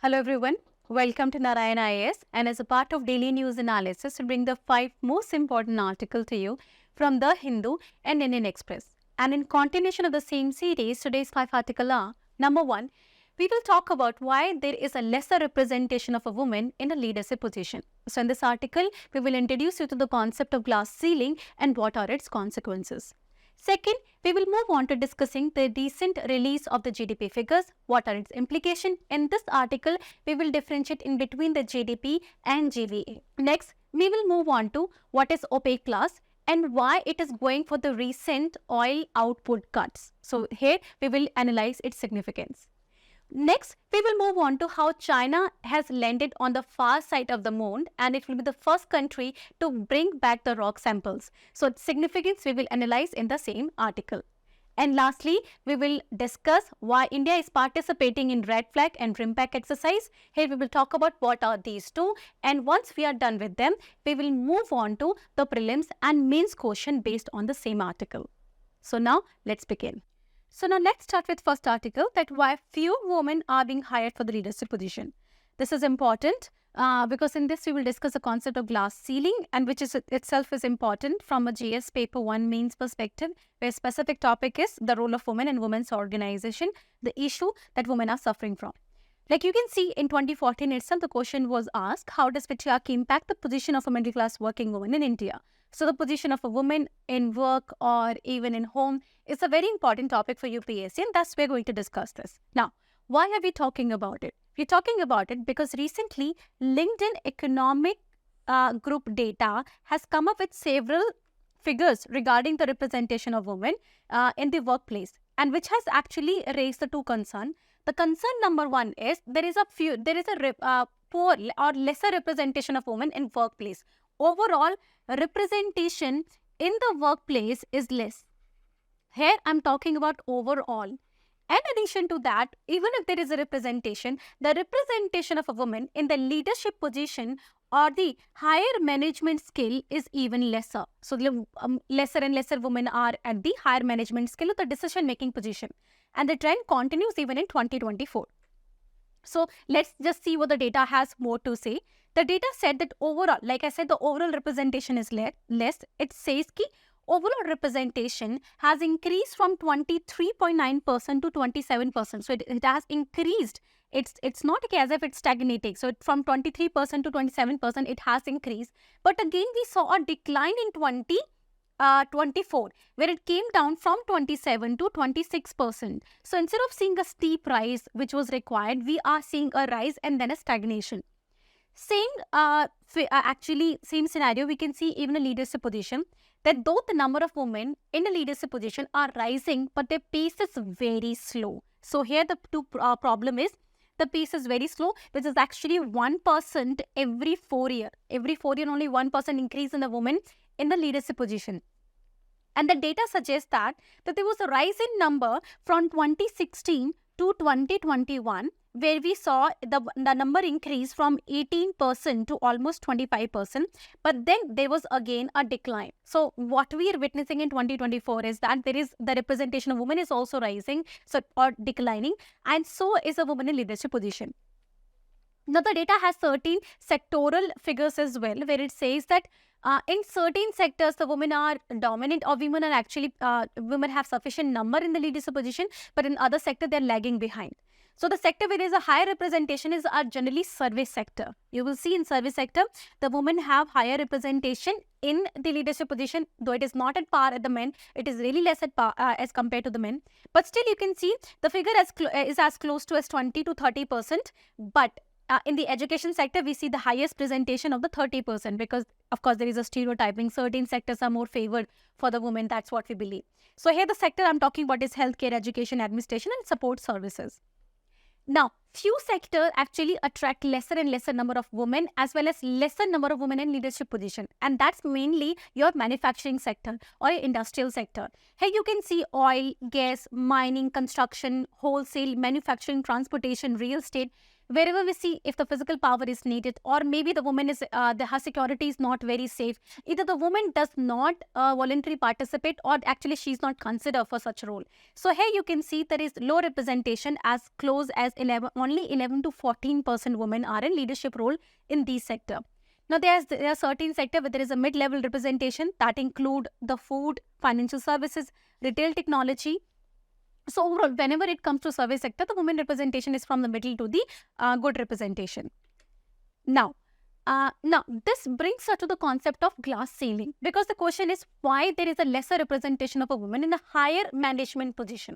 Hello everyone, welcome to Narayana IAS, and as a part of daily news analysis, we bring the 5 most important articles to you from The Hindu and Indian Express. And in continuation of the same series, today's 5 articles are: number 1, we will talk about why there is a lesser representation of a woman in a leadership position. So in this article, we will introduce you to the concept of glass ceiling and what are its consequences. Second, we will move on to discussing the recent release of the GDP figures, what are its implications. In this article, we will differentiate in between the GDP and GVA. Next, we will move on to what is OPEC Plus and why it is going for the recent oil output cuts. So here, we will analyze its significance. Next, we will move on to how China has landed on the far side of the moon, and it will be the first country to bring back the rock samples. So its significance we will analyze in the same article. And lastly, we will discuss why India is participating in red flag and RIMPAC exercise. Here we will talk about what are these two, and once we are done with them, we will move on to the prelims and mains question based on the same article. So now let's begin. So now let's start with first article, that why few women are being hired for the leadership position. This is important because in this we will discuss the concept of glass ceiling, and which is itself is important from a GS paper 1 mains perspective, where specific topic is the role of women in women's organization, the issue that women are suffering from. Like you can see in 2014 itself, the question was asked, how does patriarchy impact the position of a middle class working woman in India? So the position of a woman in work or even in home is a very important topic for UPSC, and thus we're going to discuss this. Now, why are we talking about it? We're talking about it because recently LinkedIn Economic Group data has come up with several figures regarding the representation of women in the workplace, and which has actually raised the two concerns. The concern number one is there is a poor or lesser representation of women in workplace. Overall, representation in the workplace is less. Here, I'm talking about overall. In addition to that, even if there is a representation, the representation of a woman in the leadership position or the higher management skill is even lesser. So, lesser and lesser women are at the higher management skill of the decision-making position. And the trend continues even in 2024. So, let's just see what the data has more to say. The data said that overall, like I said, the overall representation is less. It says that overall representation has increased from 23.9% to 27%. So it has increased. It's not as if it's stagnating. So from 23% to 27%, it has increased. But again, we saw a decline in 2024, where it came down from 27 to 26%. So instead of seeing a steep rise, which was required, we are seeing a rise and then a stagnation. Same scenario we can see even a leadership position, that though the number of women in a leadership position are rising, but their pace is very slow. So here the problem is the pace is very slow, which is actually 1% every 4 years. Every 4 years only 1% increase in the women in the leadership position. And the data suggests that there was a rise in number from 2016 to 2021, where we saw the number increase from 18% to almost 25%. But then there was again a decline. So what we are witnessing in 2024 is that there is the representation of women is also rising, so or declining, and so is a woman in leadership position. Now the data has certain sectoral figures as well, where it says that in certain sectors, the women are dominant, or women are actually, women have sufficient number in the leadership position, but in other sector, they're lagging behind. So the sector where there is a higher representation is generally service sector. You will see in service sector, the women have higher representation in the leadership position, though it is not at par at the men. It is really less at par as compared to the men. But still, you can see the figure is as close to as 20 to 30%. But in the education sector, we see the highest presentation of the 30%, because of course there is a stereotyping. Certain sectors are more favored for the women. That's what we believe. So here the sector I'm talking about is healthcare, education, administration, and support services. Now, few sectors actually attract lesser and lesser number of women, as well as lesser number of women in leadership position. And that's mainly your manufacturing sector or your industrial sector. Here you can see oil, gas, mining, construction, wholesale, manufacturing, transportation, real estate, wherever we see if the physical power is needed, or maybe the woman is her security is not very safe, either the woman does not voluntarily participate, or actually she's not considered for such role. So here you can see there is low representation, as close as 11, only 11 to 14% women are in leadership role in these sector. Now there are certain sector where there is a mid-level representation that include the food, financial services, retail, technology. So overall, whenever it comes to service sector, the women representation is from the middle to the good representation. Now this brings us to the concept of glass ceiling, because the question is why there is a lesser representation of a woman in a higher management position.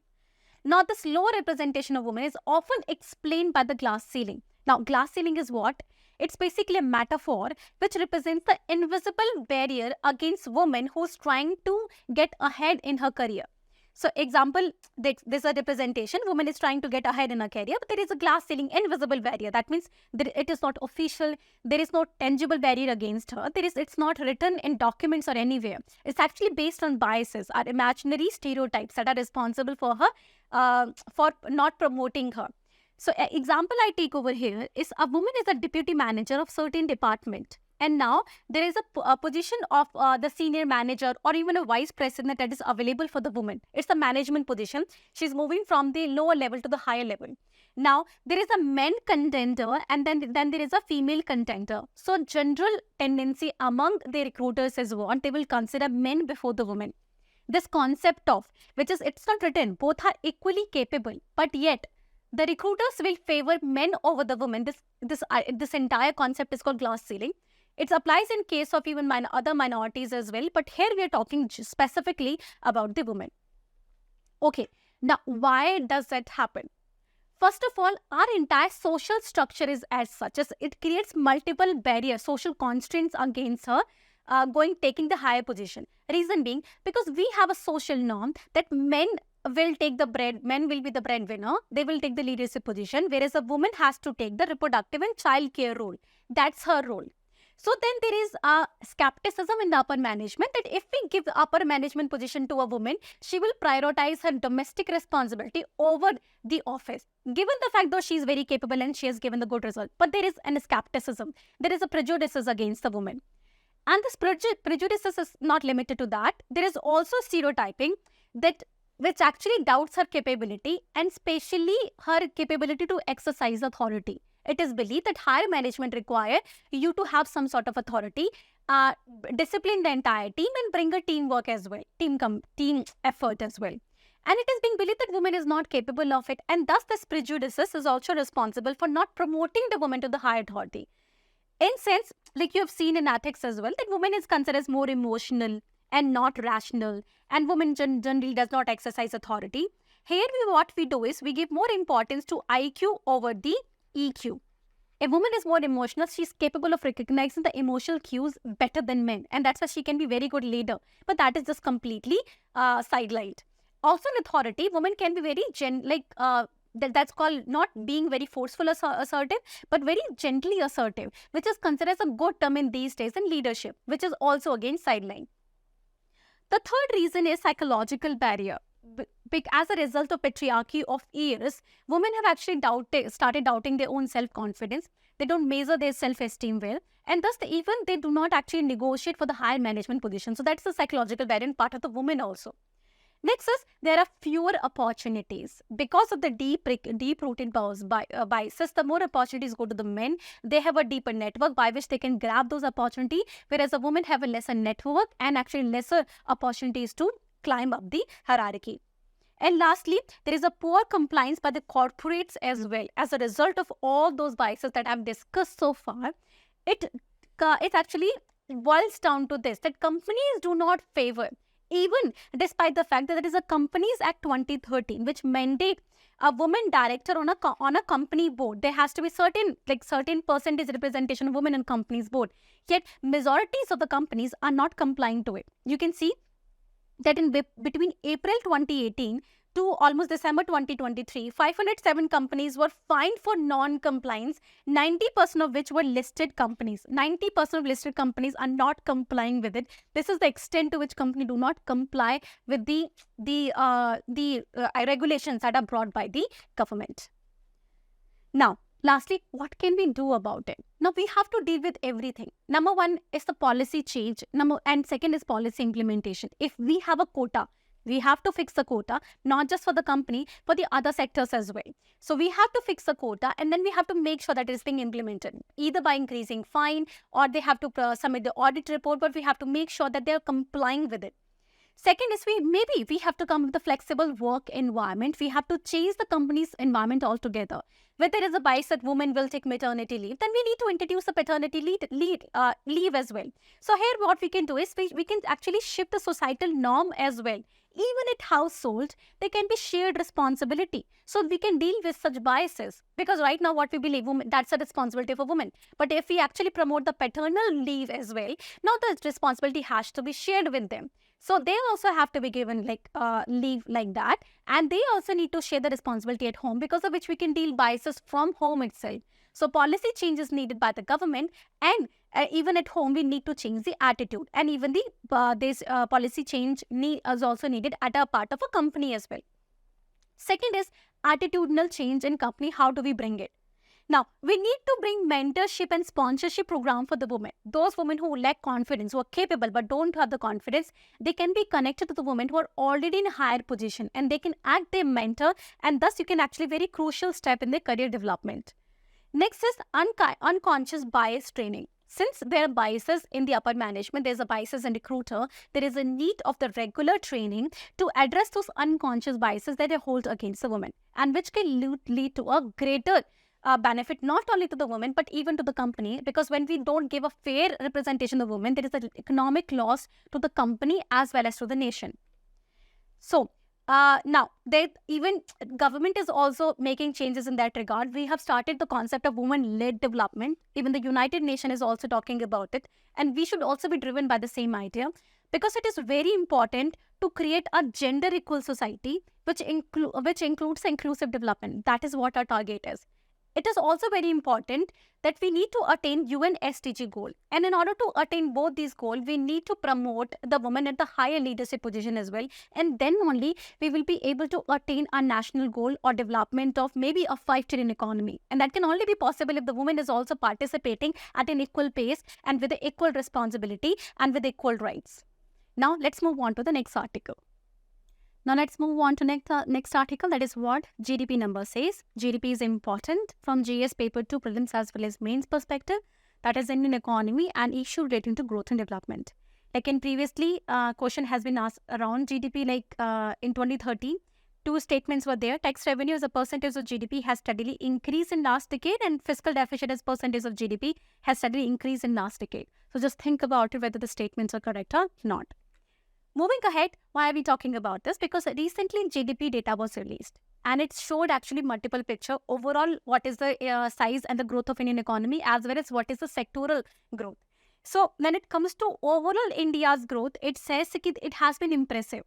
Now, this low representation of women is often explained by the glass ceiling. Now, glass ceiling is what? It's basically a metaphor which represents the invisible barrier against women who's trying to get ahead in her career. So, example, there's a representation, woman is trying to get ahead in her career, but there is a glass ceiling, invisible barrier. That means that it is not official, there is no tangible barrier against her. It's not written in documents or anywhere. It's actually based on biases, or imaginary stereotypes that are responsible for her, for not promoting her. So, example I take over here is a woman is a deputy manager of certain department. And now there is a position of the senior manager or even a vice president that is available for the woman. It's a management position. She's moving from the lower level to the higher level. Now there is a men contender, and then there is a female contender. So general tendency among the recruiters is what? They will consider men before the women. This concept of, which is, it's not written, both are equally capable, but yet the recruiters will favor men over the women. This entire concept is called glass ceiling. It applies in case of even other minorities as well, but here we are talking specifically about the women. Okay, now why does that happen? First of all, our entire social structure is as such, as it creates multiple barriers, social constraints against her taking the higher position. Reason being, because we have a social norm that men will take men will be the breadwinner, they will take the leadership position, whereas a woman has to take the reproductive and child care role. That's her role. So then there is a skepticism in the upper management that if we give the upper management position to a woman, she will prioritize her domestic responsibility over the office. Given the fact though she is very capable and she has given the good result, but there is an skepticism, there is a prejudices against the woman. And this prejudices is not limited to that. There is also stereotyping which actually doubts her capability, and especially her capability to exercise authority. It is believed that higher management require you to have some sort of authority, discipline the entire team, and bring a teamwork as well, team effort as well. And it is being believed that woman is not capable of it, and thus this prejudices is also responsible for not promoting the woman to the higher authority. In sense, like you have seen in ethics as well, that woman is considered as more emotional and not rational, and woman generally does not exercise authority. Here what we do is we give more importance to IQ over the EQ. A woman is more emotional, she's capable of recognizing the emotional cues better than men, and that's why she can be very good leader, but that is just completely sidelined. Also in authority, women can be very that's called not being very forceful assertive, but very gently assertive, which is considered as a good term in these days in leadership, which is also again sidelined. The third reason is psychological barrier. As a result of patriarchy of years, women have actually started doubting their own self-confidence. They don't measure their self-esteem well, and thus they do not actually negotiate for the higher management position. So that's the psychological barrier part of the women also. Next is, there are fewer opportunities. Because of the deep-rooted biases, the more opportunities go to the men. They have a deeper network by which they can grab those opportunities, whereas a woman have a lesser network and actually lesser opportunities to climb up the hierarchy. And lastly, there is a poor compliance by the corporates as well. As a result of all those biases that I've discussed so far, it actually boils down to this, that companies do not favor, even despite the fact that there is a Companies Act 2013 which mandate a woman director on a company board. There has to be certain percentage representation of women in companies board. Yet majorities of the companies are not complying to it. You can see that in between April 2018 to almost December 2023, 507 companies were fined for non-compliance, 90% of which were listed companies. 90% of listed companies are not complying with it. This is the extent to which companies do not comply with the regulations that are brought by the government. Now, Lastly, what can we do about it? Now we have to deal with everything. Number one is the policy change. And second is policy implementation. If we have a quota, we have to fix the quota, not just for the company, for the other sectors as well. So we have to fix the quota, and then we have to make sure that it is being implemented, either by increasing fine, or they have to submit the audit report, but we have to make sure that they are complying with it. Second is we have to come with a flexible work environment. We have to change the company's environment altogether. Where there is a bias that women will take maternity leave, then we need to introduce a paternity leave as well. So here what we can do is we can actually shift the societal norm as well. Even at household, there can be shared responsibility. So we can deal with such biases. Because right now what we believe, women, that's a responsibility for women. But if we actually promote the paternal leave as well, now the responsibility has to be shared with them. So they also have to be given leave like that, and they also need to share the responsibility at home, because of which we can deal biases from home itself. So policy change is needed by the government, and even at home we need to change the attitude, and even this policy change is also needed at a part of a company as well. Second is attitudinal change in company. How do we bring it? Now, we need to bring mentorship and sponsorship program for the women. Those women who lack confidence, who are capable but don't have the confidence, they can be connected to the women who are already in a higher position, and they can act their mentor, and thus you can actually very crucial step in their career development. Next is unconscious bias training. Since there are biases in the upper management, there's a biases in recruiter, there is a need of the regular training to address those unconscious biases that they hold against the women, and which can lead to a greater benefit not only to the women but even to the company, because when we don't give a fair representation of women, there is an economic loss to the company as well as to the nation. So now even government is also making changes in that regard. We have started the concept of women-led development. Even the United Nations is also talking about it, and we should also be driven by the same idea, because it is very important to create a gender equal society which includes inclusive development. That is what our target is. It is also very important that we need to attain UN SDG goal. And in order to attain both these goals, we need to promote the women at the higher leadership position as well. And then only we will be able to attain a national goal or development of maybe a 5 trillion economy. And that can only be possible if the woman is also participating at an equal pace and with the equal responsibility and with equal rights. Now let's move on to the next article. Now let's move on to next article. That is what GDP number says. GDP is important from GS paper 2 prelims as well as mains perspective. That is Indian economy and issue relating to growth and development. Like in previously, question has been asked around GDP in 2013. Two statements were there. Tax revenue as a percentage of GDP has steadily increased in last decade, and fiscal deficit as percentage of GDP has steadily increased in last decade. So just think about it whether the statements are correct or not. Moving ahead, why are we talking about this? Because recently GDP data was released, and it showed actually multiple picture. Overall, what is the size and the growth of Indian economy, as well as what is the sectoral growth. So when it comes to overall India's growth, it says it has been impressive.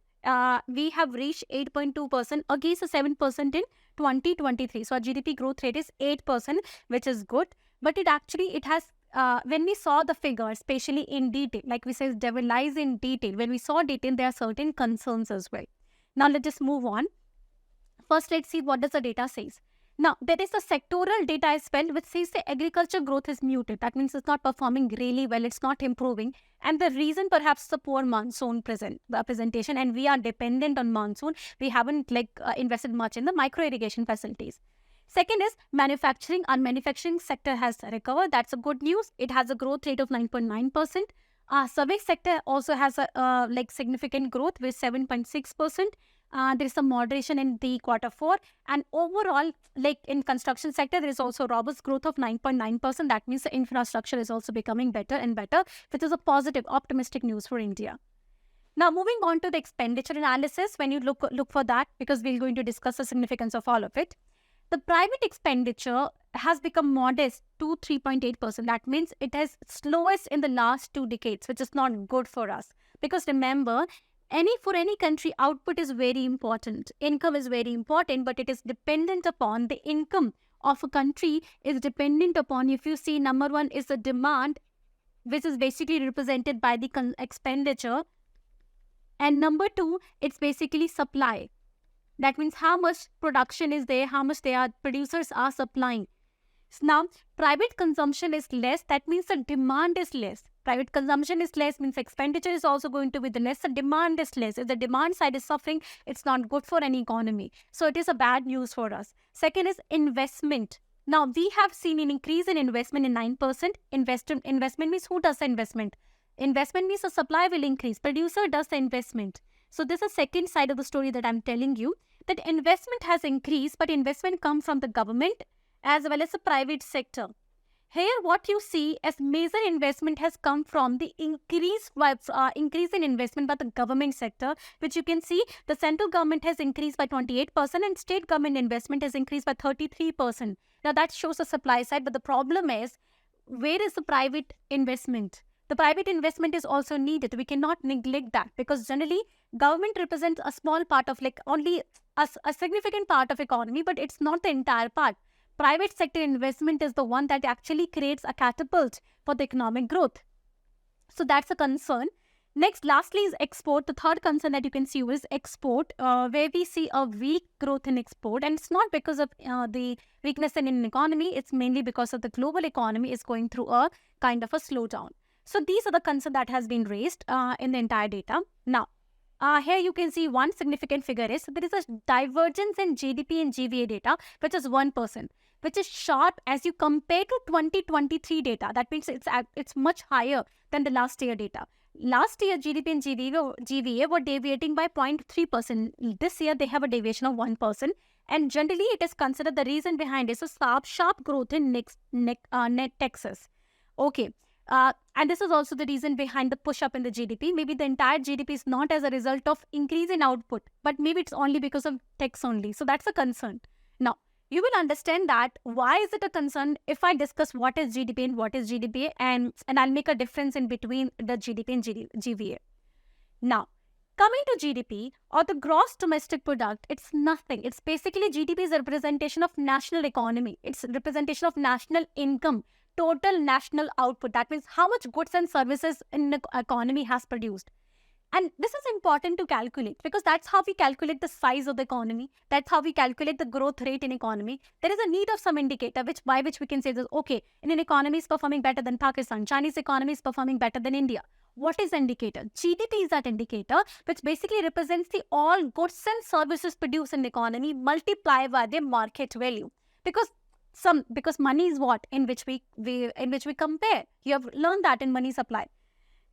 We have reached 8.2% against 7% in 2023. So our GDP growth rate is 8%, which is good. But it has when we saw the figures, especially in detail, like we say, devil lies in detail. When we saw detail, there are certain concerns as well. Now let us move on. First, let's see what does the data says. Now, there is a sectoral data as well, which says the agriculture growth is muted. That means it's not performing really well. It's not improving. And the reason perhaps the poor monsoon presentation, and we are dependent on monsoon. We haven't invested much in the micro irrigation facilities. Second is manufacturing. Our manufacturing sector has recovered. That's a good news. It has a growth rate of 9.9%. Service sector also has a significant growth with 7.6%. There is some moderation in the quarter 4, and overall, in construction sector, there is also robust growth of 9.9%. That means the infrastructure is also becoming better and better, which is a positive, optimistic news for India. Now, moving on to the expenditure analysis, when you look for that, because we're going to discuss the significance of all of it. The private expenditure has become modest to 3.8%. That means it is slowest in the last 2 decades, which is not good for us. Because remember, for any country, output is very important. Income is very important, but it is dependent upon the income of a country is dependent upon, if you see, number 1 is the demand, which is basically represented by the expenditure. And number 2, it's basically supply. That means how much production is there, how much producers are supplying. Now, private consumption is less. That means the demand is less. Private consumption is less means expenditure is also going to be the less. The demand is less. If the demand side is suffering, it's not good for any economy. So it is a bad news for us. Second is investment. Now, we have seen an increase in investment in 9%. Investment means who does the investment? Investment means the supply will increase. Producer does the investment. So this is the second side of the story that I'm telling you, that investment has increased, but investment comes from the government as well as the private sector. Here, what you see as major investment has come from the increase in investment by the government sector, which you can see the central government has increased by 28% and state government investment has increased by 33%. Now, that shows the supply side, but the problem is, where is the private investment? The private investment is also needed. We cannot neglect that, because generally government represents a small part of, like, only a significant part of economy, but it's not the entire part. Private sector investment is the one that actually creates a catapult for the economic growth. So that's a concern. Next, lastly, is export. The third concern that you can see is export, where we see a weak growth in export. And it's not because of the weakness in an economy. It's mainly because of the global economy is going through a kind of a slowdown. So these are the concerns that has been raised in the entire data. Now, here you can see one significant figure is there is a divergence in GDP and GVA data, which is 1%, which is sharp as you compare to 2023 data. That means it's much higher than the last year data. Last year, GDP and GVA were deviating by 0.3%. This year, they have a deviation of 1%. And generally, it is considered the reason behind this is sharp growth in net taxes. Okay. And this is also the reason behind the push-up in the GDP. Maybe the entire GDP is not as a result of increase in output, but maybe it's only because of tax only. So that's a concern. Now, you will understand that why is it a concern if I discuss what is GDP and what is GDP, and I'll make a difference in between the GDP and GVA. Now, coming to GDP or the gross domestic product, it's nothing. It's basically GDP is a representation of national economy. It's a representation of national income, total national output. That means how much goods and services in the economy has produced. And this is important to calculate, because that's how we calculate the size of the economy. That's how we calculate the growth rate in economy. There is a need of some indicator by which we can say that, okay, in an economy is performing better than Pakistan. Chinese economy is performing better than India. What is the indicator? GDP is that indicator, which basically represents the all goods and services produced in the economy multiplied by their market value. Because money is what in which we compare. You have learned that in money supply.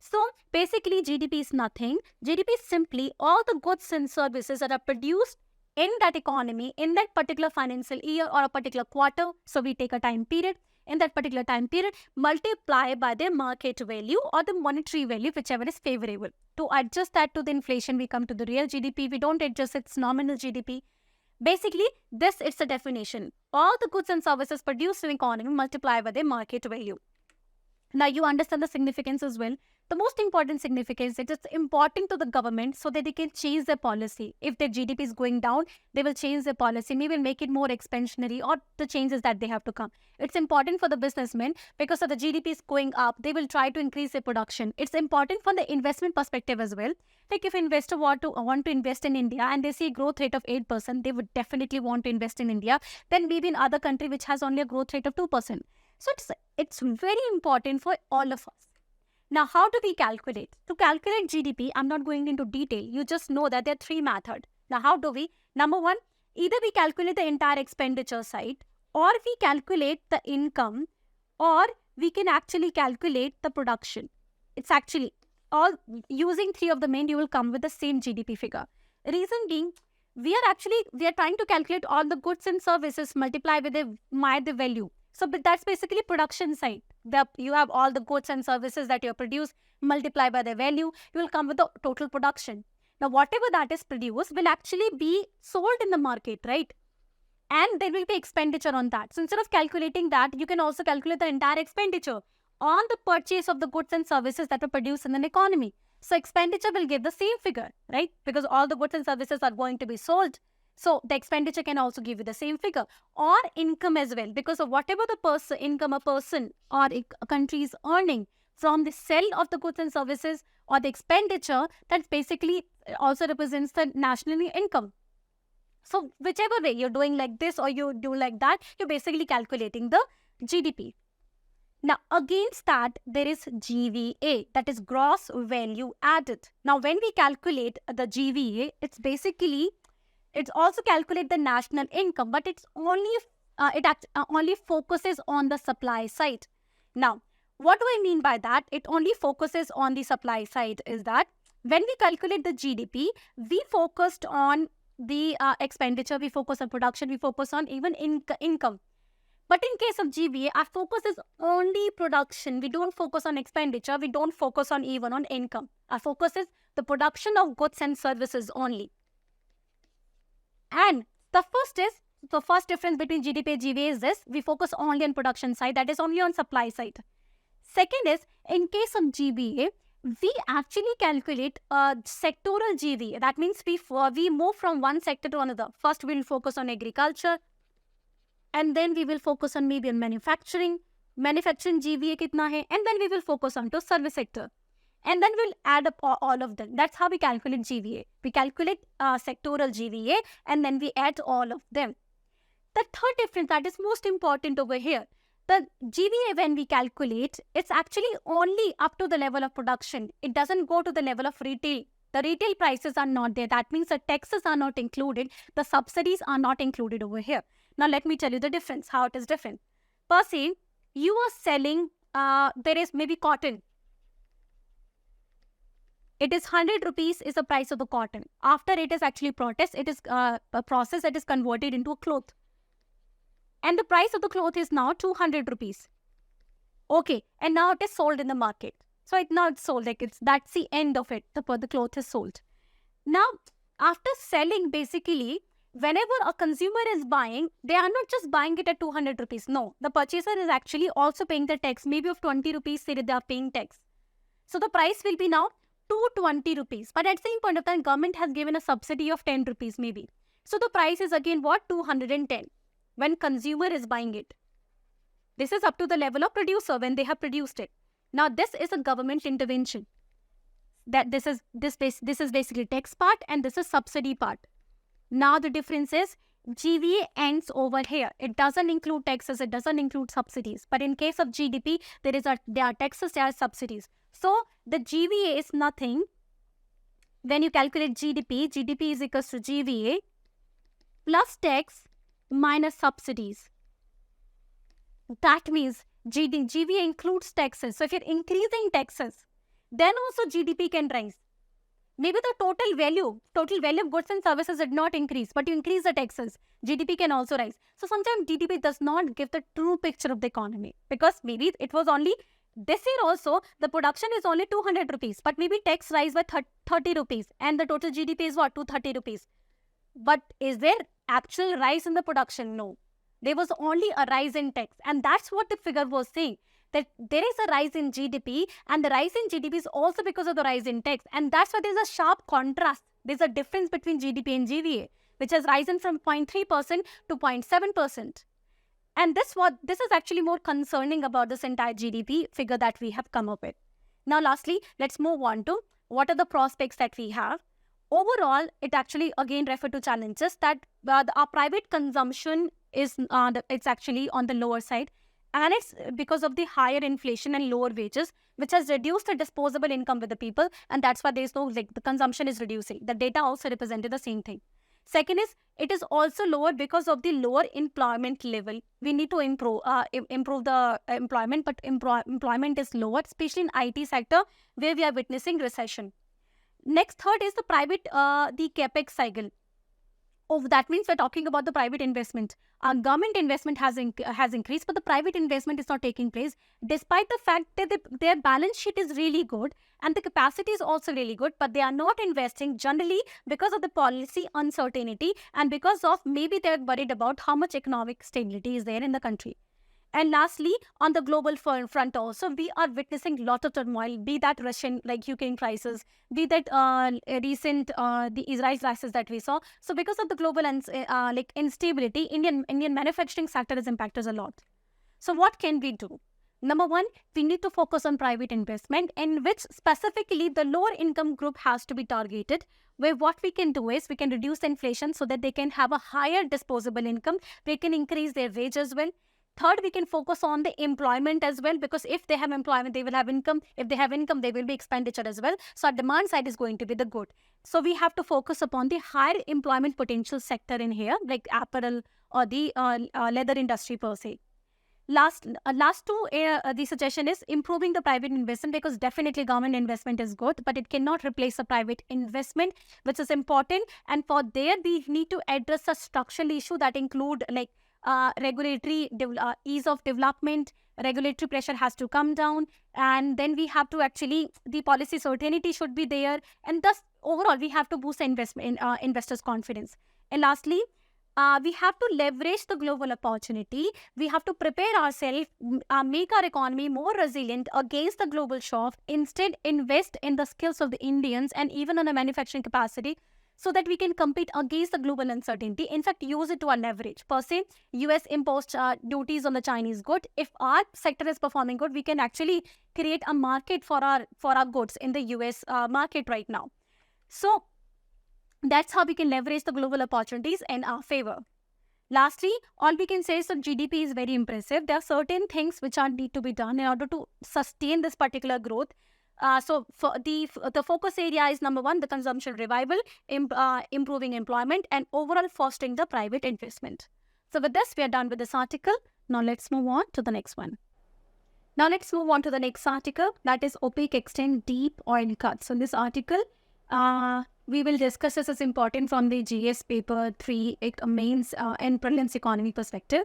So basically, GDP is nothing. GDP is simply all the goods and services that are produced in that economy in that particular financial year or a particular quarter. So we take a time period. In that particular time period, multiply by their market value or the monetary value, whichever is favorable. To adjust that to the inflation, we come to the real GDP. We don't adjust its nominal GDP. Basically, this is the definition. All the goods and services produced in economy multiply by their market value. Now, you understand the significance as well. The most important significance, it is important to the government so that they can change their policy. If their GDP is going down, they will change their policy, maybe make it more expansionary, or the changes that they have to come. It's important for the businessmen because of the GDP is going up, they will try to increase their production. It's important from the investment perspective as well. Like if investor want to invest in India and they see a growth rate of 8%, they would definitely want to invest in India than maybe in other country which has only a growth rate of 2%. So it's very important for all of us. Now, how do we calculate? To calculate GDP, I'm not going into detail. You just know that there are three methods. Now, how do we? Number one, either we calculate the entire expenditure side, or we calculate the income, or we can actually calculate the production. It's actually all using three of the main, you will come with the same GDP figure. Reason being, we are trying to calculate all the goods and services multiply with the value. So that's basically production side. You have all the goods and services that you produce, multiply by their value, you will come with the total production. Now, whatever that is produced will actually be sold in the market, right? And there will be expenditure on that. So instead of calculating that, you can also calculate the entire expenditure on the purchase of the goods and services that were produced in an economy. So expenditure will give the same figure, right? Because all the goods and services are going to be sold. So the expenditure can also give you the same figure, or income as well, because of whatever the income a person or a country is earning from the sale of the goods and services or the expenditure, that basically also represents the national income. So whichever way you're doing like this or you do like that, you're basically calculating the GDP. Now, against that, there is GVA, that is gross value added. Now, when we calculate the GVA, it's also calculate the national income, but only focuses on the supply side. Now, what do I mean by that? It only focuses on the supply side is that when we calculate the GDP, we focused on the expenditure, we focus on production, we focus on even income. But in case of GVA, our focus is only production. We don't focus on expenditure. We don't focus on even on income. Our focus is the production of goods and services only. And the first difference between GDP and GVA is this: we focus only on production side, that is only on supply side. Second is, in case of GVA, we actually calculate sectoral GVA. That means we move from one sector to another. First, we'll focus on agriculture, and then we will focus on maybe on manufacturing. Manufacturing GVA kitna hai, and then we will focus on to service sector. And then we'll add up all of them. That's how we calculate GVA. We calculate sectoral GVA, and then we add all of them. The third difference that is most important over here, the GVA when we calculate, it's actually only up to the level of production. It doesn't go to the level of retail. The retail prices are not there. That means the taxes are not included. The subsidies are not included over here. Now, let me tell you the difference, how it is different. Per se, you are selling, there is maybe cotton. It is 100 rupees is the price of the cotton. After it is actually processed, it is a process that is converted into a cloth. And the price of the cloth is now 200 rupees. Okay, and now it is sold in the market. So now it's sold, that's the end of it. The cloth is sold. Now, after selling, basically, whenever a consumer is buying, they are not just buying it at 200 rupees. No, the purchaser is actually also paying the tax. Maybe of 20 rupees, they are paying tax. So the price will be now 220 rupees. But at the same point of time, government has given a subsidy of 10 rupees maybe. So the price is again what? 210 when consumer is buying it. This is up to the level of producer when they have produced it. Now this is a government intervention. This is basically tax part and this is subsidy part. Now the difference is GVA ends over here. It doesn't include taxes, it doesn't include subsidies. But in case of GDP, there are taxes, there are subsidies. So the GVA is nothing. When you calculate GDP is equals to GVA plus tax minus subsidies. That means GVA includes taxes. So if you're increasing taxes, then also GDP can rise. Maybe the total value of goods and services did not increase, but you increase the taxes, GDP can also rise. So sometimes GDP does not give the true picture of the economy, because maybe it was only this year also the production is only 200 rupees, but maybe tax rise by 30 rupees and the total GDP is what? 230 rupees. But is there actual rise in the production? No. There was only a rise in tax, and that's what the figure was saying, that there is a rise in GDP, and the rise in GDP is also because of the rise in tax, and that's why there's a sharp contrast. There's a difference between GDP and GVA, which has risen from 0.3% to 0.7%. And this is actually more concerning about this entire GDP figure that we have come up with. Now, lastly, let's move on to what are the prospects that we have. Overall, it actually again refer to challenges that our private consumption is it's actually on the lower side, and it's because of the higher inflation and lower wages, which has reduced the disposable income with the people, and that's why there's no, the consumption is reducing. The data also represented the same thing. Second is, it is also lower because of the lower employment level. We need to improve the employment, but employment is lower, especially in IT sector where we are witnessing recession. Next, third is the private, the capex cycle. Oh, that means we're talking about the private investment. Government investment has increased, but the private investment is not taking place, despite the fact that their balance sheet is really good and the capacity is also really good, but they are not investing generally because of the policy uncertainty and because of maybe they're worried about how much economic stability is there in the country. And lastly, on the global front also, we are witnessing lot of turmoil, be that Russian, like Ukraine crisis, be that recent the Israel crisis that we saw. So because of the global instability, Indian manufacturing sector is impacted a lot. So what can we do? Number one, we need to focus on private investment, in which specifically the lower income group has to be targeted, where what we can do is we can reduce the inflation so that they can have a higher disposable income. They can increase their wage as well. Third, we can focus on the employment as well, because if they have employment, they will have income. If they have income, there will be expenditure as well. So our demand side is going to be the good. So we have to focus upon the higher employment potential sector in here, like apparel or the leather industry per se. Last two, the suggestion is improving the private investment, because definitely government investment is good, but it cannot replace the private investment, which is important. And for there, we need to address a structural issue that include like regulatory ease of development. Regulatory pressure has to come down, and then we have to actually, the policy certainty should be there, and thus overall we have to boost investment in investors' confidence. And lastly, we have to leverage the global opportunity. We have to prepare ourselves, make our economy more resilient against the global shock. Instead, invest in the skills of the Indians and even on a manufacturing capacity, so that we can compete against the global uncertainty. In fact, use it to our leverage. Per se, US imposed duties on the Chinese good. If our sector is performing good, we can actually create a market for our goods in the US market right now. So that's how we can leverage the global opportunities in our favor. Lastly, all we can say is that GDP is very impressive. There are certain things which need to be done in order to sustain this particular growth. So for the focus area is number one, the consumption revival, improving employment, and overall fostering the private investment. So with this, we are done with this article. Now let's move on to the next one. Now let's move on to the next article, that is OPEC extend deep oil cuts. So in this article, we will discuss this as important from the GS paper 3 mains and prelims economy perspective.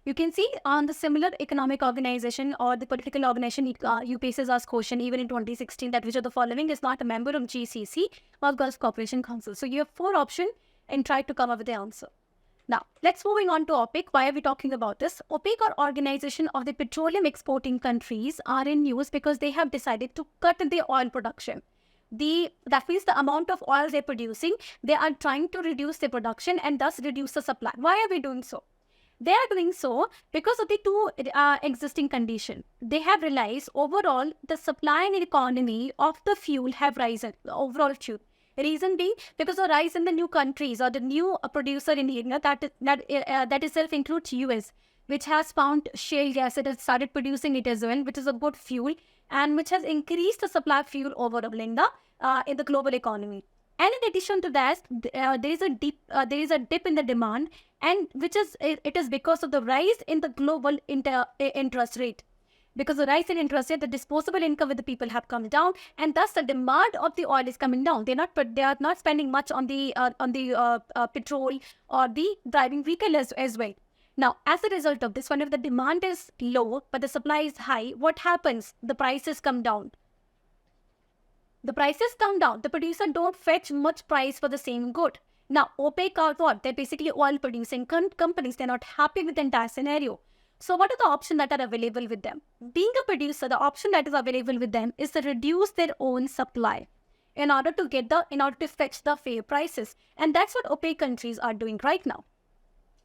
You can see on the similar economic organization or the political organization, UPSS asked question even in 2016 that which of the following is not a member of GCC or Gulf Cooperation Council. So you have 4 options and try to come up with the answer. Now, let's moving on to OPEC. Why are we talking about this? OPEC or Organization of the Petroleum Exporting Countries are in news because they have decided to cut the oil production. That means the amount of oil they're producing, they are trying to reduce the production and thus reduce the supply. Why are we doing so? They are doing so because of the two existing conditions. They have realized overall the supply and economy of the fuel have risen, the overall fuel. Reason being because of rise in the new countries or the new producer in India, that itself includes US, which has found shale gas. It has started producing it as well, which is a good fuel and which has increased the supply of fuel overall in the global economy. And in addition to that, there is a dip in the demand, and it is because of the rise in the global interest rate. Because of the rise in interest rate, the disposable income with the people have come down, and thus the demand of the oil is coming down. They are not spending much on the petrol or the driving vehicle as well. Now, as a result of this, whenever the demand is low but the supply is high, what happens? The prices come down. The prices come down. The producer don't fetch much price for the same good. Now, OPEC are what? They're basically oil producing companies. They're not happy with the entire scenario. So what are the options that are available with them? Being a producer, the option that is available with them is to reduce their own supply in order to fetch the fair prices. And that's what OPEC countries are doing right now.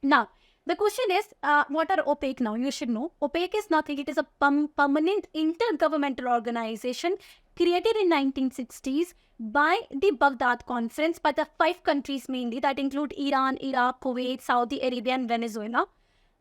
Now, the question is, what are OPEC now? You should know. OPEC is nothing. It is a permanent intergovernmental organization created in 1960s by the Baghdad Conference by the 5 countries mainly that include Iran, Iraq, Kuwait, Saudi Arabia, and Venezuela.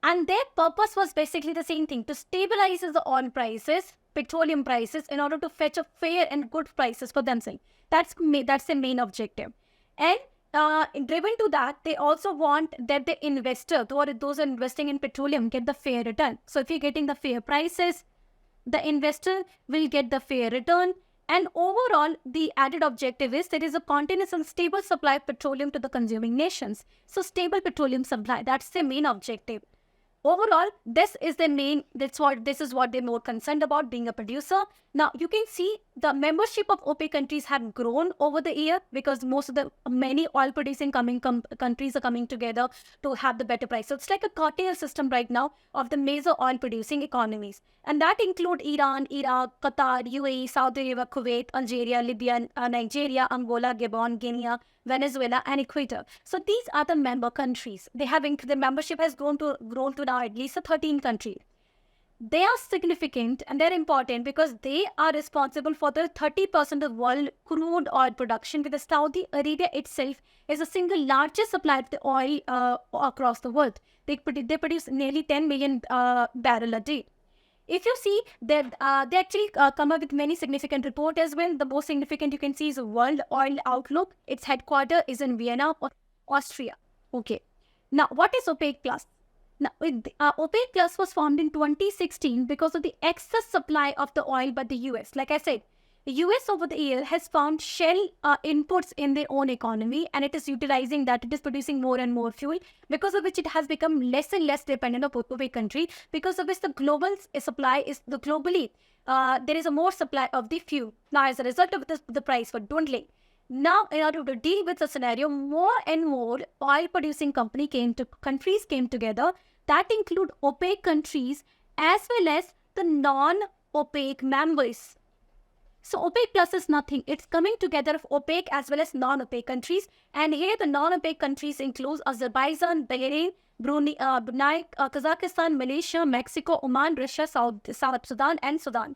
And their purpose was basically the same thing, to stabilize the oil prices, petroleum prices, in order to fetch a fair and good prices for themselves. That's the main objective. And driven to that, they also want that the investor, those investing in petroleum, get the fair return. So if you're getting the fair prices, the investor will get the fair return. And overall, the added objective is there is a continuous and stable supply of petroleum to the consuming nations. So stable petroleum supply, that's the main objective. Overall, this is what they're more concerned about, being a producer. Now, you can see the membership of OPEC countries have grown over the year because many oil producing countries are coming together to have the better price. So it's like a cartel system right now of the major oil producing economies. And that include Iran, Iraq, Qatar, UAE, Saudi Arabia, Kuwait, Algeria, Libya, Nigeria, Angola, Gabon, Guinea, Venezuela, and Ecuador. So these are the member countries. The membership has grown to now at least 13 countries. They are significant and they're important because they are responsible for the 30% of world crude oil production, with the Saudi Arabia itself is the single largest supplier of the oil across the world. They produce nearly 10 million barrel a day. If you see that they actually come up with many significant reports as well. The most significant you can see is World Oil Outlook. Its headquarters is in Vienna, Austria. Okay. Now, what is OPEC Plus? Now, OPEC Plus was formed in 2016 because of the excess supply of the oil by the US. Like I said, the US over the year has found shell inputs in their own economy, and it is utilizing that. It is producing more and more fuel, because of which it has become less and less dependent on OPEC country, because of which the global supply is the globally there is a more supply of the fuel. Now, as a result of this, the price for dwindling. Now, in order to deal with the scenario, more and more oil-producing countries came together. That include OPEC countries as well as the non-OPEC members. So OPEC Plus is nothing. It's coming together of OPEC as well as non-OPEC countries. And here the non-OPEC countries include Azerbaijan, Bahrain, Brunei, Kazakhstan, Malaysia, Mexico, Oman, Russia, South Sudan, and Sudan.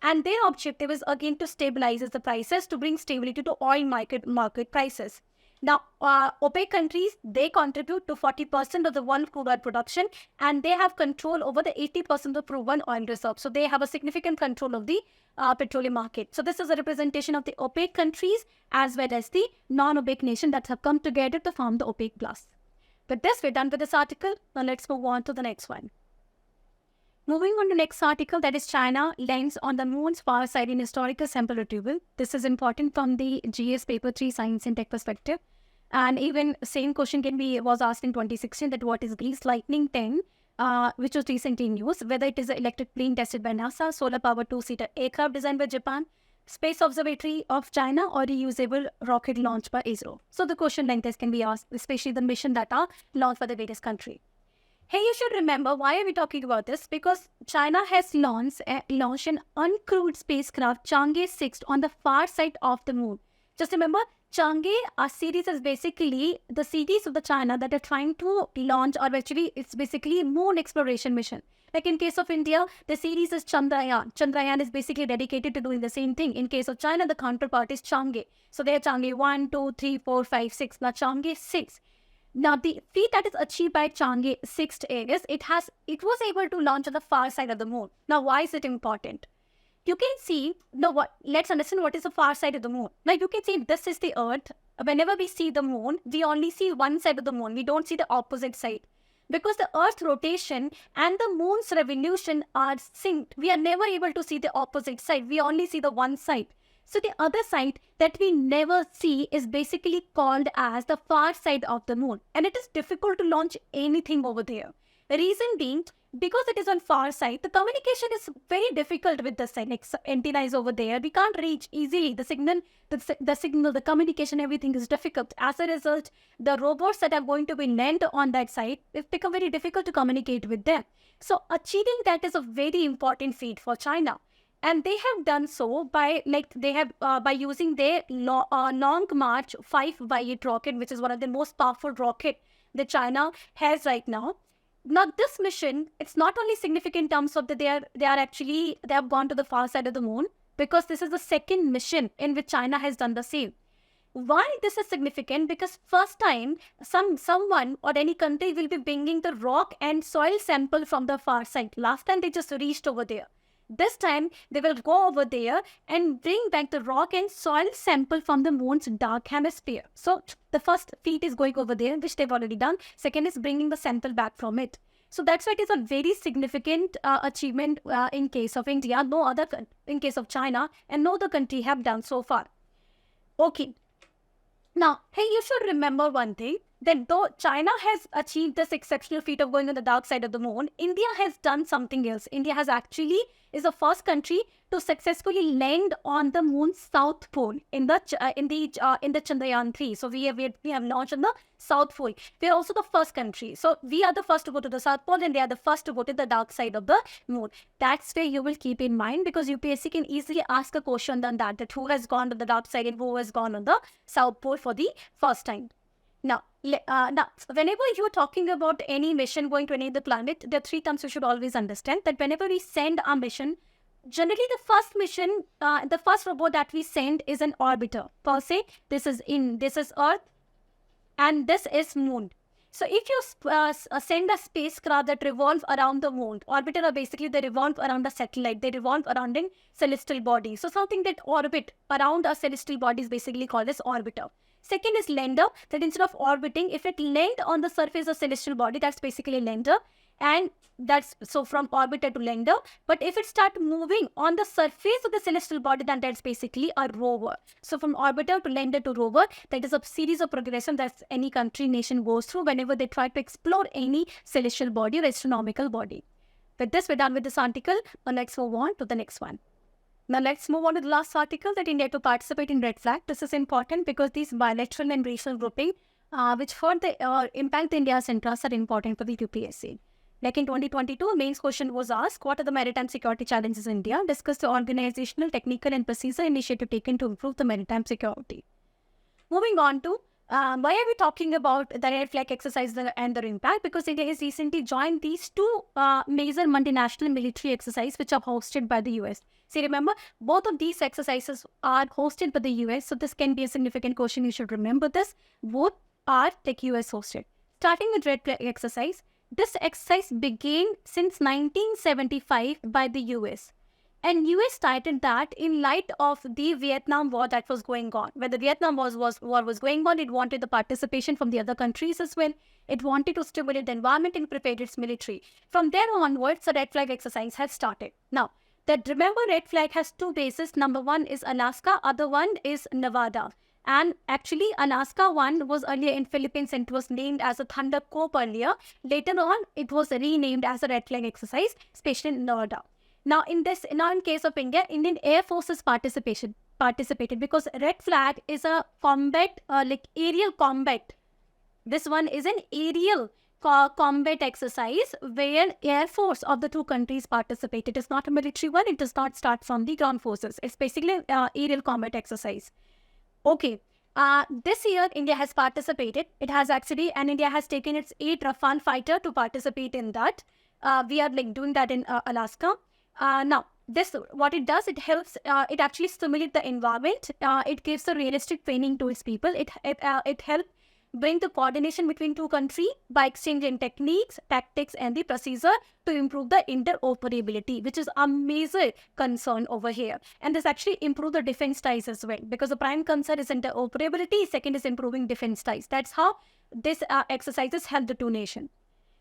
And their objective is again to stabilize the prices, to bring stability to oil market prices. Now, OPEC countries, they contribute to 40% of the world crude oil production, and they have control over the 80% of proven oil reserves. So they have a significant control of the petroleum market. So this is a representation of the OPEC countries as well as the non-OPEC nation that have come together to form the OPEC Plus. With this, we're done with this article. Now let's move on to the next one. Moving on to next article, that is China lands on the moon's far side in historical sample retrieval. This is important from the GS paper 3 science and tech perspective. And even same question was asked in 2016, that what is Greece Lightning 10, which was recently in news, whether it is an electric plane tested by NASA, solar powered 2-seater aircraft designed by Japan, space observatory of China, or reusable rocket launched by ISRO. So the question like this can be asked, especially the mission that are launched by the various country. Hey, you should remember, why are we talking about this? Because China has launched an uncrewed spacecraft Chang'e 6 on the far side of the moon. Just remember, Chang'e series is basically the series of the China that are trying to launch, or actually it's basically a moon exploration mission. Like in case of India, the series is Chandrayaan. Chandrayaan is basically dedicated to doing the same thing. In case of China, the counterpart is Chang'e. So they are Chang'e 1, 2, 3, 4, 5, 6. Now Chang'e 6. Now, the feat that is achieved by Chang'e 6 is it was able to launch on the far side of the moon. Now, why is it important? You can see, let's understand what is the far side of the moon. Now, you can see this is the Earth. Whenever we see the moon, we only see one side of the moon. We don't see the opposite side. Because the Earth's rotation and the moon's revolution are synced, we are never able to see the opposite side. We only see the one side. So the other side that we never see is basically called as the far side of the moon. And it is difficult to launch anything over there. The reason being, because it is on far side, the communication is very difficult with the side. Like antenna is over there. We can't reach easily. The signal, the communication, everything is difficult. As a result, the robots that are going to be land on that side, it's become very difficult to communicate with them. So achieving that is a very important feat for China. And they have done so by using their Long March 5x8 rocket, which is one of the most powerful rocket that China has right now. Now, this mission, it's not only significant in terms of that they have gone to the far side of the moon, because this is the second mission in which China has done the same. Why this is significant? Because first time someone or any country will be bringing the rock and soil sample from the far side. Last time they just reached over there. This time, they will go over there and bring back the rock and soil sample from the moon's dark hemisphere. So, the first feat is going over there, which they've already done. Second is bringing the sample back from it. So, that's why it is a very significant achievement in case of India. In case of China, and no other country have done so far. Okay. Now, hey, you should remember one thing, that though China has achieved this exceptional feat of going on the dark side of the moon, India has done something else. India is the first country to successfully land on the moon's south pole in the Chandrayaan 3. So we have launched on the south pole. We are also the first country. So we are the first to go to the south pole, and they are the first to go to the dark side of the moon. That's where you will keep in mind, because UPSC can easily ask a question on that who has gone to the dark side and who has gone on the south pole for the first time. Now, whenever you're talking about any mission going to any other planet, there are three terms you should always understand. That whenever we send a mission, generally the first mission, the first robot that we send is an orbiter. Per se, this is Earth, and this is Moon. So if you send a spacecraft that revolve around the moon, orbiter are basically they revolve around a satellite, they revolve around a celestial body. So something that orbit around a celestial body is basically called as orbiter. Second is lander, that instead of orbiting, if it land on the surface of celestial body, that's basically lander. And that's so from orbiter to lander. But if it start moving on the surface of the celestial body, then that's basically a rover. So from orbiter to lander to rover, that is a series of progression that any country, nation goes through whenever they try to explore any celestial body or astronomical body. With this, we're done with this article. Now let's move on to the next one. Now let's move on to the last article, that India to participate in Red Flag. This is important because these bilateral and regional grouping, which further impact India's interests, are important for the UPSC. Like in 2022, mains question was asked, what are the maritime security challenges in India? Discuss the organizational, technical and procedure initiative taken to improve the maritime security. Moving on to, why are we talking about the Red Flag exercise and their impact? Because India has recently joined these two major multinational military exercises which are hosted by the US. See, remember, both of these exercises are hosted by the US. So this can be a significant question. You should remember this. Both are US hosted. Starting with Red Flag exercise. This exercise began since 1975 by the US. And US started that in light of the Vietnam War that was going on. When the Vietnam war was going on, it wanted the participation from the other countries as well. It wanted to stimulate the environment and prepare its military. From there onwards, the Red Flag exercise has started. Now, remember, Red Flag has two bases. Number one is Alaska, other one is Nevada. And actually, Alaska one was earlier in Philippines and it was named as a Thunder Cope earlier. Later on, it was renamed as a Red Flag exercise, especially in Nevada. Now, in case of India, Indian Air Forces participated because Red Flag is a combat, like aerial combat. This one is an aerial combat exercise where Air Force of the two countries participate. It is not a military one. It does not start from the ground forces. It's basically an aerial combat exercise. Okay, this year India has participated. It has actually, and India has taken its 8 Rafale fighter to participate in that. We are like doing that in Alaska. Now, this, what it does, it helps, it actually stimulates the environment. It gives a realistic training to its people. It helps bring the coordination between two countries by exchanging techniques, tactics, and the procedure to improve the interoperability, which is a major concern over here. And this actually improves the defense ties as well, because the prime concern is interoperability. Second is improving defense ties. That's how this exercises help the two nations.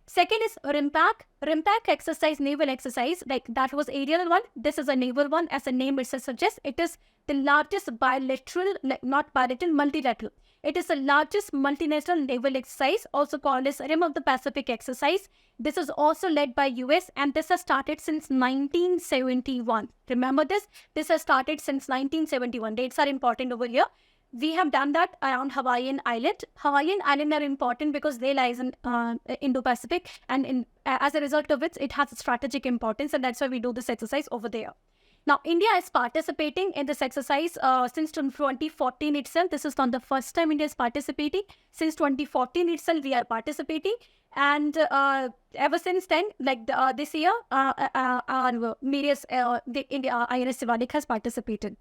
Second is RIMPAC. RIMPAC exercise, naval exercise, like that was aerial one. This is a naval one. As the name itself suggests, it is the largest bilateral, not bilateral, multilateral. It is the largest multinational naval exercise, also called as Rim of the Pacific exercise. This is also led by US and this has started since 1971. Remember this? This has started since 1971. Dates are important over here. We have done that around Hawaiian Island. Hawaiian Island are important because they lie in Indo-Pacific, and as a result of it, it has strategic importance, and that's why we do this exercise over there. Now, India is participating in this exercise since 2014 itself. This is not the first time India is participating. Since 2014 itself, we are participating. And ever since then, like this year, our various, the India INS Shivalik has participated.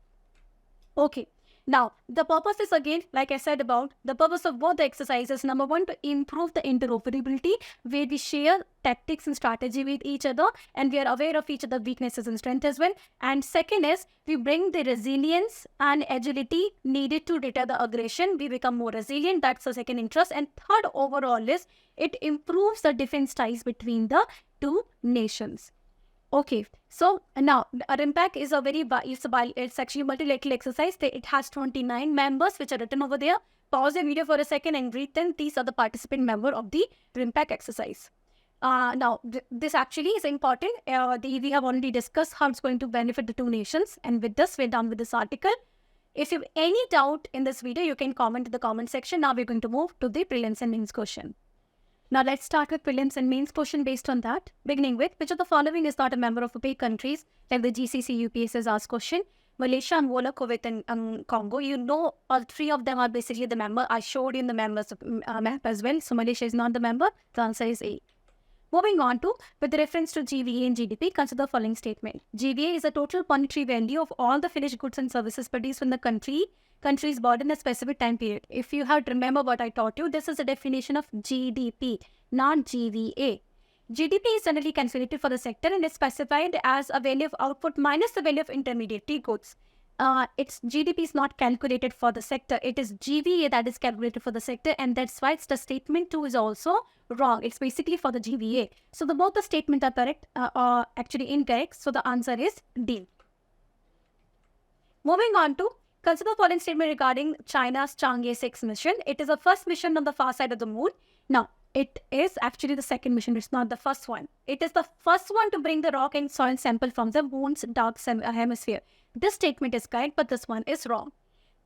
Okay. Now, the purpose is again, like I said about, the purpose of both the exercises, number one, to improve the interoperability, where we share tactics and strategy with each other, and we are aware of each other's weaknesses and strength as well. And second is, we bring the resilience and agility needed to deter the aggression. We become more resilient. That's the second interest. And third overall is, it improves the defense ties between the two nations. Okay, so now RIMPAC is a very, it's actually a multilateral exercise. It has 29 members which are written over there. Pause the video for a second and read them. These are the participant members of the RIMPAC exercise. Now, this actually is important. We have already discussed how it's going to benefit the two nations. And with this, we're done with this article. If you have any doubt in this video, you can comment in the comment section. Now we're going to move to the prelims and mains question. Now let's start with prelims and mains question based on that. Beginning with, which of the following is not a member of OPEC countries? Like the GCC UPS has asked question. Malaysia, Angola, Kuwait, and Congo. You know, all three of them are basically the member. I showed you in the members map as well. So Malaysia is not the member. The answer is A. Moving on to, with reference to GVA and GDP, consider the following statement. GVA is the total monetary value of all the finished goods and services produced from the country's border in a specific time period. If you have to remember what I taught you, this is a definition of GDP, not GVA. GDP is generally calculated for the sector and is specified as a value of output minus the value of intermediary goods. Its GDP is not calculated for the sector. It is GVA that is calculated for the sector, and that's why the statement 2 is also wrong. It's basically for the GVA. So both the statements are correct, or actually incorrect. So the answer is D. Moving on to, consider the following statement regarding China's Chang'e 6 mission. It is the first mission on the far side of the moon. Now, it is actually the second mission. It's not the first one. It is the first one to bring the rock and soil sample from the moon's dark hemisphere. This statement is correct, but this one is wrong.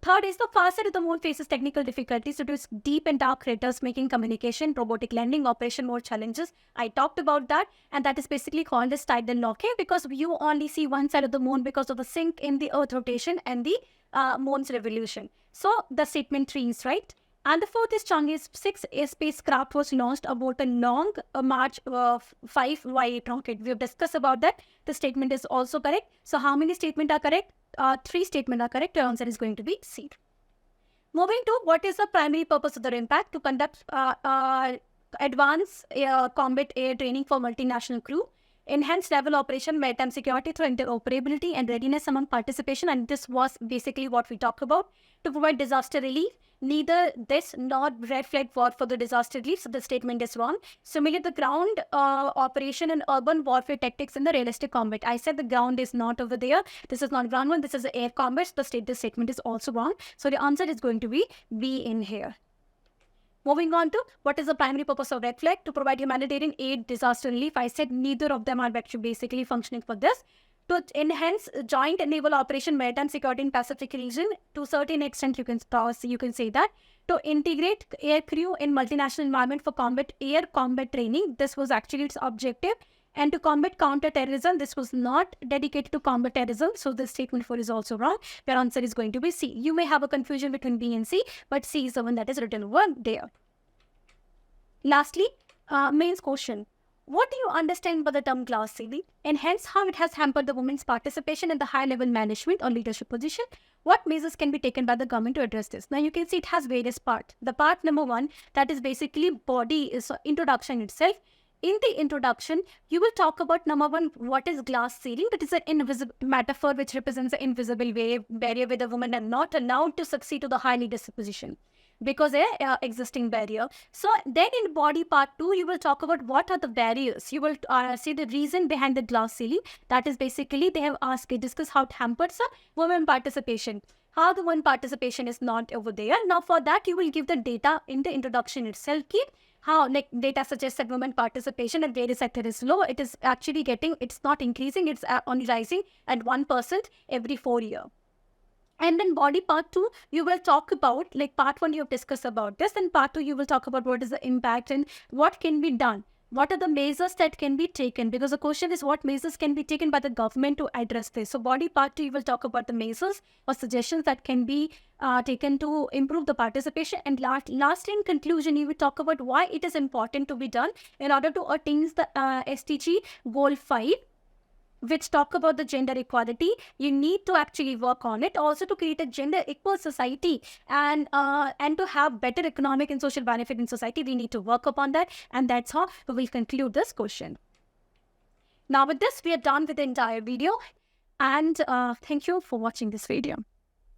Third is, the far side of the moon faces technical difficulties due to its deep and dark craters, making communication, robotic landing operation more challenges. I talked about that, and that is basically called as tidal locking, because you only see one side of the moon because of the sink in the Earth rotation and the moon's revolution. So the statement 3 is right. And the fourth is, Chang'e 6 spacecraft was launched aboard a long March 5Y rocket. We have discussed about that. The statement is also correct. So how many statements are correct? 3 statements are correct. Your answer is going to be C. Moving to, what is the primary purpose of the impact? To conduct advanced combat air training for multinational crew, enhance naval operation, maritime security through interoperability and readiness among participation. And this was basically what we talked about. To provide disaster relief. Neither this nor red flag war for the disaster relief, so the statement is wrong. Simulate the ground operation and urban warfare tactics in the realistic combat. I said the ground is not over there. This is not ground one. This is the air combat. This statement is also wrong. So the answer is going to be B in here. Moving on to, what is the primary purpose of red flag? To provide humanitarian aid, disaster relief. I said neither of them are actually basically functioning for this. To enhance joint naval operation, maritime security in Pacific region, to a certain extent you can say that. To integrate air crew in multinational environment for air combat training, this was actually its objective. And to combat counter-terrorism, this was not dedicated to combat terrorism. So this statement 4 is also wrong. Your answer is going to be C. You may have a confusion between B and C, but C is the one that is written over there. Lastly, mains question. What do you understand by the term glass ceiling, and hence how it has hampered the women's participation in the high-level management or leadership position? What measures can be taken by the government to address this? Now you can see it has various parts. The part number 1, that is basically body is introduction itself. In the introduction, you will talk about number 1, what is glass ceiling? That is an invisible metaphor which represents an invisible barrier where the women are not allowed to succeed to the high leadership position, because they're existing barrier. So then in body part 2, you will talk about what are the barriers. You will see the reason behind the glass ceiling. That is basically, they have discussed how it hampers women participation. How the women participation is not over there. Now for that, you will give the data in the introduction itself. How data suggests that women participation in various sectors is low. It is actually it's not increasing. It's only rising at 1% every 4 years. And then body part 2, you will talk about, like part 1 you have discussed about this, and part 2 you will talk about what is the impact and what can be done. What are the measures that can be taken? Because the question is, what measures can be taken by the government to address this? So body part 2, you will talk about the measures or suggestions that can be taken to improve the participation. And lastly, in conclusion, you will talk about why it is important to be done in order to attain the SDG Goal 5, which talk about the gender equality. You need to actually work on it. Also to create a gender equal society and to have better economic and social benefit in society, we need to work upon that. And that's how we will conclude this question. Now with this, we are done with the entire video. And thank you for watching this video.